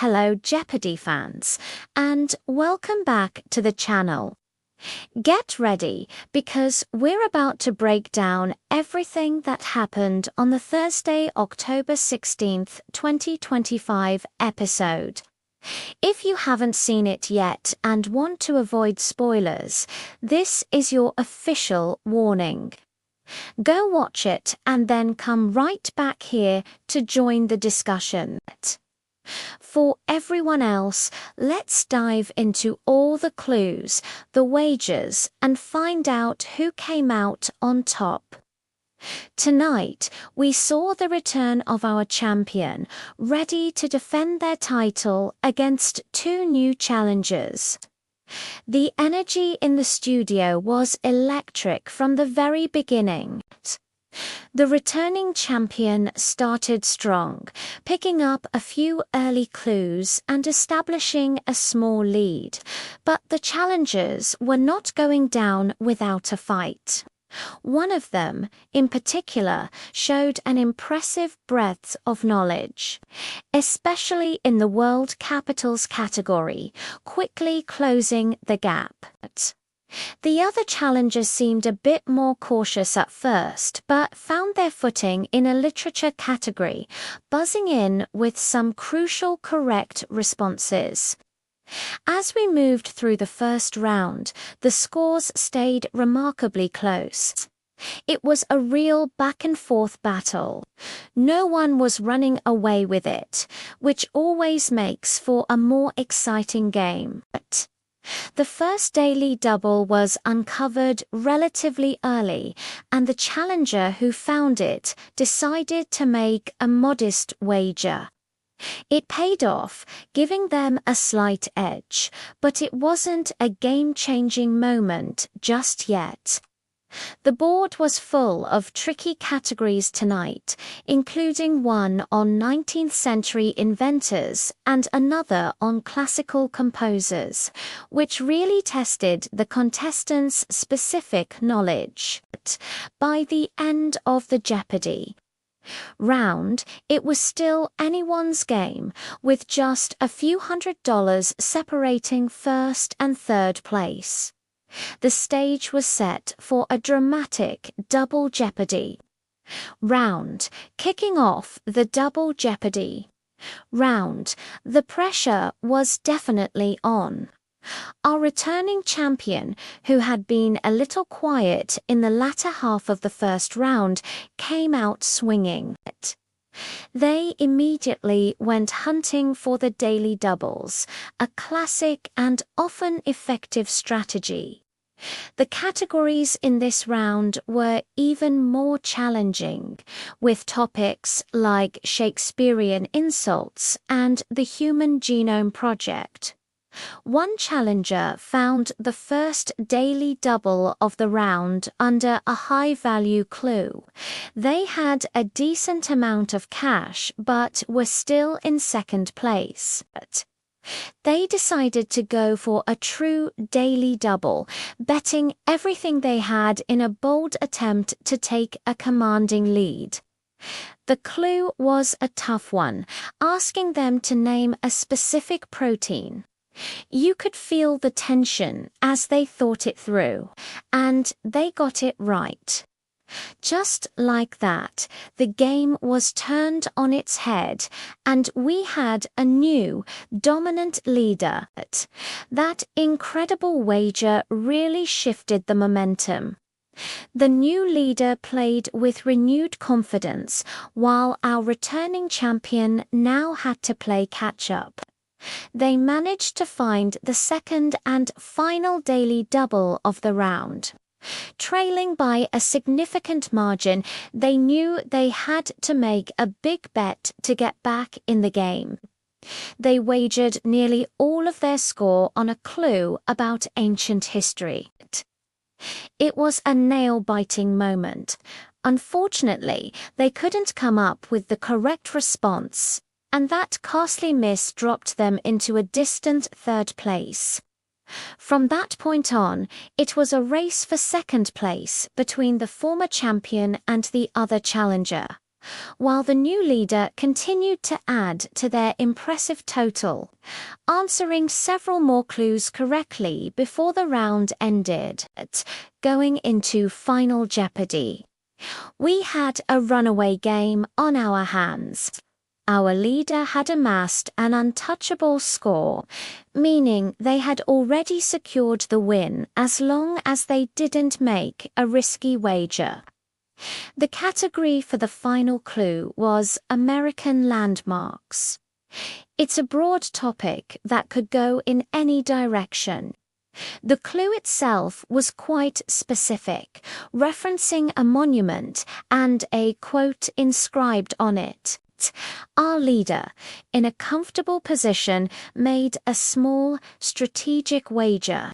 hello Jeopardy fans, and welcome back to the channel. Get ready, because we're about to break down everything that happened on the Thursday, October 16th, 2025 episode. If you haven't seen it yet and want to avoid spoilers, this is your official warning. Go watch it and then come right back here to join the discussion. For everyone else, let's dive into all the clues, the wagers, and find out who came out on top. Tonight, we saw the return of our champion, ready to defend their title against two new challengers. The energy in the studio was electric from the very beginning. The returning champion started strong, picking up a few early clues and establishing a small lead, but the challengers were not going down without a fight. One of them, in particular, showed an impressive breadth of knowledge, especially in the world capitals category, quickly closing the gap. The other challengers seemed a bit more cautious at first, but found their footing in a literature category, buzzing in with some crucial correct responses. As we moved through the first round, the scores stayed remarkably close. It was a real back-and-forth battle. No one was running away with it, which always makes for a more exciting game. The first daily double was uncovered relatively early, and the challenger who found it decided to make a modest wager. It paid off, giving them a slight edge, but it wasn't a game-changing moment just yet. The board was full of tricky categories tonight, including one on 19th century inventors and another on classical composers, which really tested the contestants' specific knowledge. By the end of the Jeopardy! Round, it was still anyone's game, with just a few $100 separating first and third place. The stage was set for a dramatic double jeopardy. Round, kicking off the double jeopardy. Round, the pressure was definitely on. Our returning champion, who had been a little quiet in the latter half of the first round, came out swinging. They immediately went hunting for the daily doubles, a classic and often effective strategy. The categories in this round were even more challenging, with topics like Shakespearean insults and the Human Genome Project. One challenger found the first daily double of the round under a high-value clue. They had a decent amount of cash but were still in second place. They decided to go for a true daily double, betting everything they had in a bold attempt to take a commanding lead. The clue was a tough one, asking them to name a specific protein. You could feel the tension as they thought it through, and they got it right. Just like that, the game was turned on its head, and we had a new, dominant leader. That incredible wager really shifted the momentum. The new leader played with renewed confidence, while our returning champion now had to play catch-up. They managed to find the second and final daily double of the round. Trailing by a significant margin, they knew they had to make a big bet to get back in the game. They wagered nearly all of their score on a clue about ancient history. It was a nail-biting moment. Unfortunately, they couldn't come up with the correct response, and that costly miss dropped them into a distant third place. From that point on, it was a race for second place between the former champion and the other challenger. while the new leader continued to add to their impressive total, answering several more clues correctly before the round ended, going into Final Jeopardy. We had a runaway game on our hands. Our leader had amassed an untouchable score, meaning they had already secured the win as long as they didn't make a risky wager. The category for the final clue was American landmarks. It's a broad topic that could go in any direction. The clue itself was quite specific, referencing a monument and a quote inscribed on it. Our leader, in a comfortable position, made a small, strategic wager.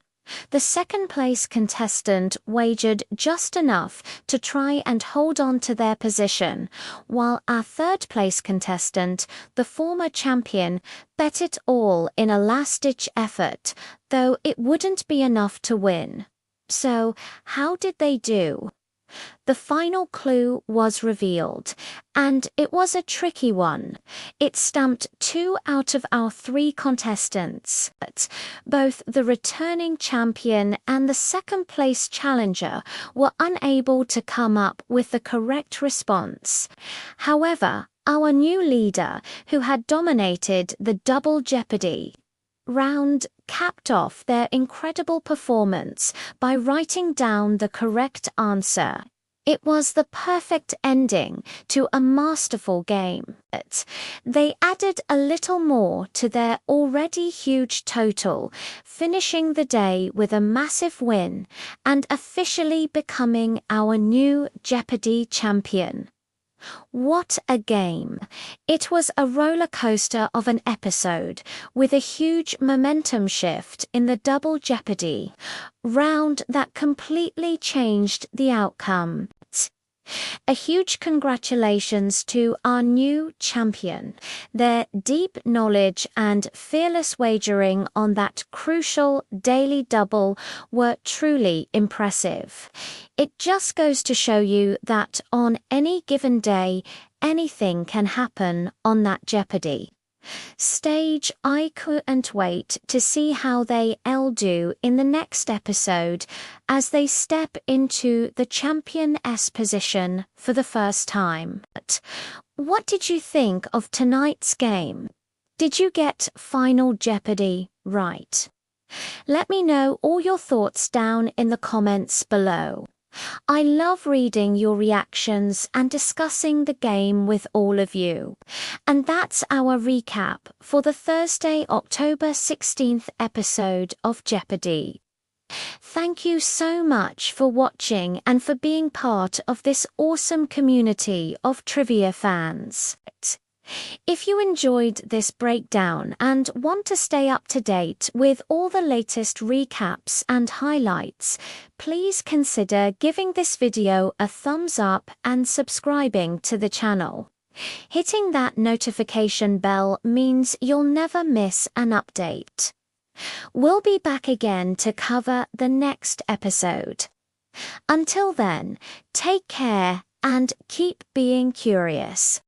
The second-place contestant wagered just enough to try and hold on to their position, while our third-place contestant, the former champion, bet it all in a last-ditch effort, though it wouldn't be enough to win. So, how did they do? The final clue was revealed, and it was a tricky one. It stumped 2 out of our 3 contestants. Both the returning champion and the second-place challenger were unable to come up with the correct response. However, our new leader, who had dominated the Double Jeopardy round, capped off their incredible performance by writing down the correct answer. It was the perfect ending to a masterful game. They added a little more to their already huge total, finishing the day with a massive win and officially becoming our new Jeopardy champion. What a game! It was a roller coaster of an episode, with a huge momentum shift in the Double Jeopardy round that completely changed the outcome. A huge congratulations to our new champion. Their deep knowledge and fearless wagering on that crucial daily double were truly impressive. It just goes to show you that on any given day, anything can happen on that Jeopardy stage. I couldn't wait to see how they'll do in the next episode as they step into the championess position for the first time. What did you think of tonight's game? Did you get Final Jeopardy right? Let me know all your thoughts down in the comments below. I love reading your reactions and discussing the game with all of you. And that's our recap for the Thursday, October 16th episode of Jeopardy! Thank you so much for watching and for being part of this awesome community of trivia fans. If you enjoyed this breakdown and want to stay up to date with all the latest recaps and highlights, please consider giving this video a thumbs up and subscribing to the channel. Hitting that notification bell means you'll never miss an update. We'll be back again to cover the next episode. Until then, take care and keep being curious.